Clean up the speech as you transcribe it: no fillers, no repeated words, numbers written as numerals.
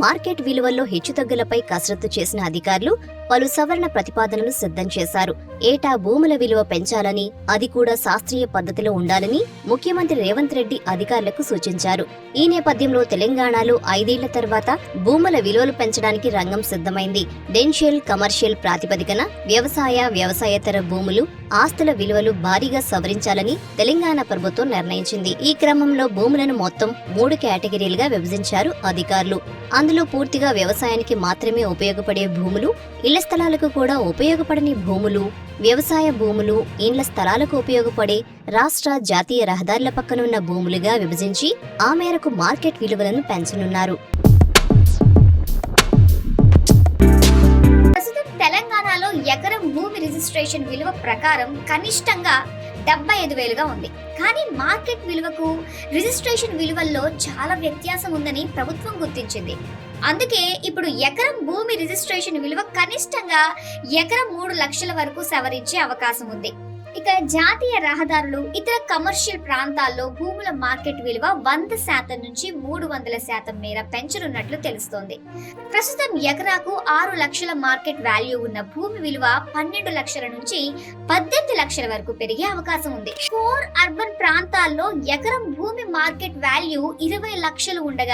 Market విలువల్లో హెచ్చుతగ్గులపై కసరత్తు చేసిన అధికారులు పలు సవరణ ప్రతిపాదనలు సిద్ధం చేశారు. ఏటా భూముల విలువ పెంచాలని, అది కూడా శాస్త్రీయ పద్ధతిలో ఉండాలని ముఖ్యమంత్రి రేవంత్ రెడ్డి అధికారులకు సూచించారు. ఈ నేపథ్యంలో తెలంగాణలో 5 ఏళ్ల తర్వాత భూముల విలువలు పెంచడానికి రంగం సిద్ధమైంది. రెసిడెన్షియల్, కమర్షియల్ ప్రాతిపదికన వ్యవసాయేతర భూములు, ఆస్తుల విలువలు భారీగా సవరించాలని తెలంగాణ ప్రభుత్వం నిర్ణయించింది. ఈ క్రమంలో భూములను మొత్తం 3 కేటగిరీలుగా విభజించారు అధికారులు. అందులో పూర్తిగా వ్యవసాయానికి మాత్రమే ఉపయోగపడే భూములు, ఇళ్ల స్థలాలకు కూడా ఉపయోగపడని భూములు, వ్యవసాయ భూములు, ఇండ్ల స్థలాలకు ఉపయోగపడే రాష్ట్ర, జాతీయ రహదారుల పక్కనున్న భూములుగా విభజించి ఆ మేరకు మార్కెట్ విలువలను పెంచనున్నారు. తెలంగాణలో ఎకరం భూమి రిజిస్ట్రేషన్ విలువ ప్రకారం కనిష్టంగా 75,000గా ఉంది. కానీ మార్కెట్ విలువకు రిజిస్ట్రేషన్ విలువల్లో చాలా వ్యత్యాసం ఉందని ప్రభుత్వం గుర్తించింది. అందుకే ఇప్పుడు ఎకరం భూమి రిజిస్ట్రేషన్ విలువ కనిష్టంగా ఎకరం 3 లక్షల వరకు సవరించే అవకాశం ఉంది. ఇక జాతీయ రహదారులు, ఇతర కమర్షియల్ ప్రాంతాల్లో భూముల మార్కెట్ విలువ 100% నుంచి 300% మేర పెంచనున్నట్లు తెలుస్తోంది. ప్రస్తుతం ఎకరాకు 6 లక్షల మార్కెట్ వాల్యూ ఉన్న భూమి విలువ 12 లక్షల నుంచి 18 లక్షల వరకు పెరిగే అవకాశం ఉంది. కోర్ అర్బన్ ప్రాంతాల్లో ఎకరం భూమి మార్కెట్ వాల్యూ 20 లక్షలు ఉండగా